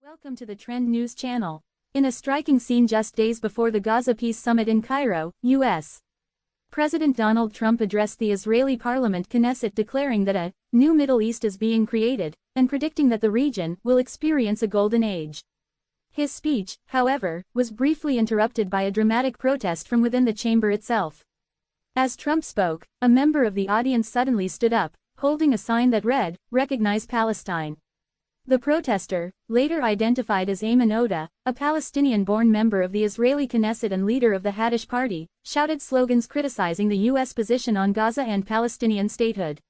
Welcome to the Trend News channel. In a striking scene just days before the Gaza Peace Summit in Cairo, U.S., President Donald Trump addressed the Israeli Parliament Knesset declaring that a new Middle East is being created, and predicting that the region will experience a golden age. His speech, however, was briefly interrupted by a dramatic protest from within the chamber itself. As Trump spoke, a member of the audience suddenly stood up, holding a sign that read, "Recognize Palestine." The protester, later identified as Ayman Odeh, a Palestinian-born member of the Israeli Knesset and leader of the Hadash Party, shouted slogans criticizing the U.S. position on Gaza and Palestinian statehood.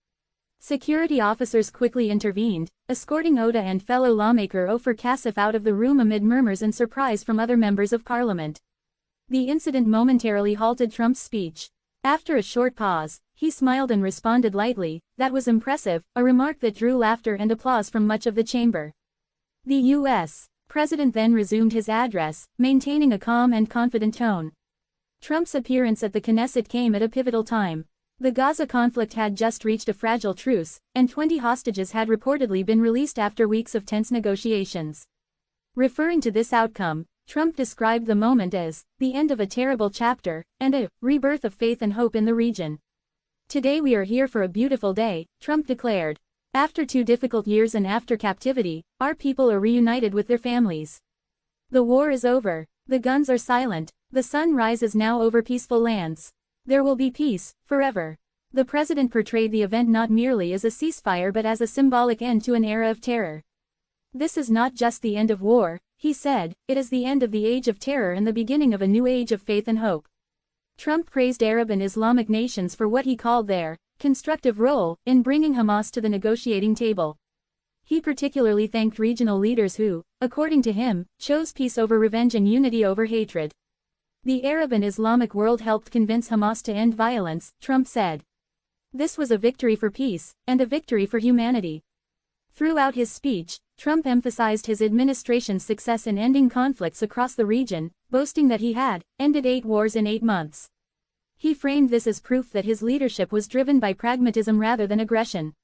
Security officers quickly intervened, escorting Odeh and fellow lawmaker Ofer Cassif out of the room amid murmurs and surprise from other members of parliament. The incident momentarily halted Trump's speech. After a short pause, he smiled and responded lightly, "That was impressive," a remark that drew laughter and applause from much of the chamber. The U.S. president then resumed his address, maintaining a calm and confident tone. Trump's appearance at the Knesset came at a pivotal time. The Gaza conflict had just reached a fragile truce, and 20 hostages had reportedly been released after weeks of tense negotiations. Referring to this outcome, Trump described the moment as the end of a terrible chapter and a rebirth of faith and hope in the region. "Today we are here for a beautiful day," Trump declared. "After 2 difficult years and after captivity, our people are reunited with their families. The war is over. The guns are silent. The sun rises now over peaceful lands. There will be peace, forever." The president portrayed the event not merely as a ceasefire but as a symbolic end to an era of terror. "This is not just the end of war," he said, "it is the end of the age of terror and the beginning of a new age of faith and hope." Trump praised Arab and Islamic nations for what he called their constructive role in bringing Hamas to the negotiating table. He particularly thanked regional leaders who, according to him, chose peace over revenge and unity over hatred. "The Arab and Islamic world helped convince Hamas to end violence," Trump said. "This was a victory for peace, and a victory for humanity." Throughout his speech, Trump emphasized his administration's success in ending conflicts across the region, boasting that he had ended 8 wars in 8 months. He framed this as proof that his leadership was driven by pragmatism rather than aggression.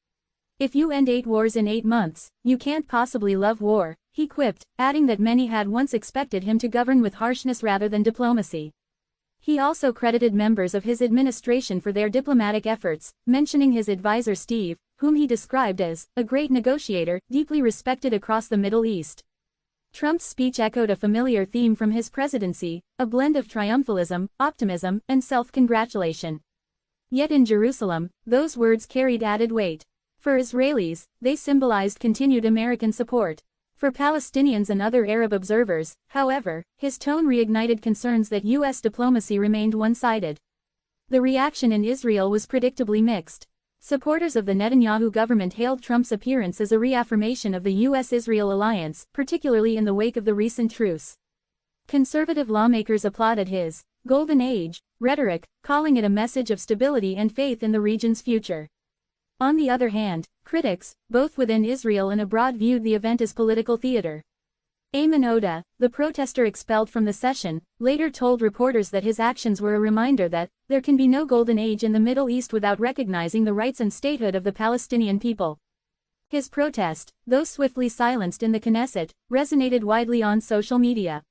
"If you end 8 wars in 8 months, you can't possibly love war," he quipped, adding that many had once expected him to govern with harshness rather than diplomacy. He also credited members of his administration for their diplomatic efforts, mentioning his advisor Steve, whom he described as a great negotiator, deeply respected across the Middle East. Trump's speech echoed a familiar theme from his presidency, a blend of triumphalism, optimism, and self-congratulation. Yet in Jerusalem, those words carried added weight. For Israelis, they symbolized continued American support. For Palestinians and other Arab observers, however, his tone reignited concerns that U.S. diplomacy remained one-sided. The reaction in Israel was predictably mixed. Supporters of the Netanyahu government hailed Trump's appearance as a reaffirmation of the U.S.-Israel alliance, particularly in the wake of the recent truce. Conservative lawmakers applauded his golden age rhetoric, calling it a message of stability and faith in the region's future. On the other hand, critics, both within Israel and abroad, viewed the event as political theater. Ayman Odeh, the protester expelled from the session, later told reporters that his actions were a reminder that there can be no golden age in the Middle East without recognizing the rights and statehood of the Palestinian people. His protest, though swiftly silenced in the Knesset, resonated widely on social media.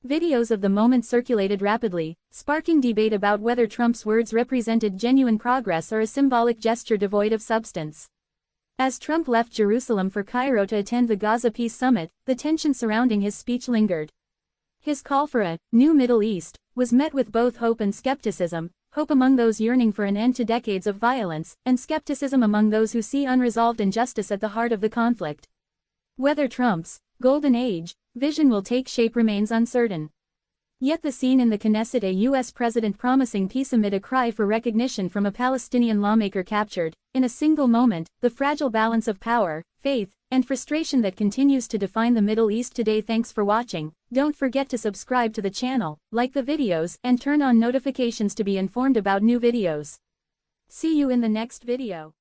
Videos of the moment circulated rapidly, sparking debate about whether Trump's words represented genuine progress or a symbolic gesture devoid of substance. As Trump left Jerusalem for Cairo to attend the Gaza Peace Summit, the tension surrounding his speech lingered. His call for a new Middle East was met with both hope and skepticism, hope among those yearning for an end to decades of violence, and skepticism among those who see unresolved injustice at the heart of the conflict. Whether Trump's golden age vision will take shape remains uncertain. Yet the scene in the Knesset, a U.S. president promising peace amid a cry for recognition from a Palestinian lawmaker, captured, in a single moment, the fragile balance of power, faith, and frustration that continues to define the Middle East today. Thanks for watching. Don't forget to subscribe to the channel, like the videos, and turn on notifications to be informed about new videos. See you in the next video.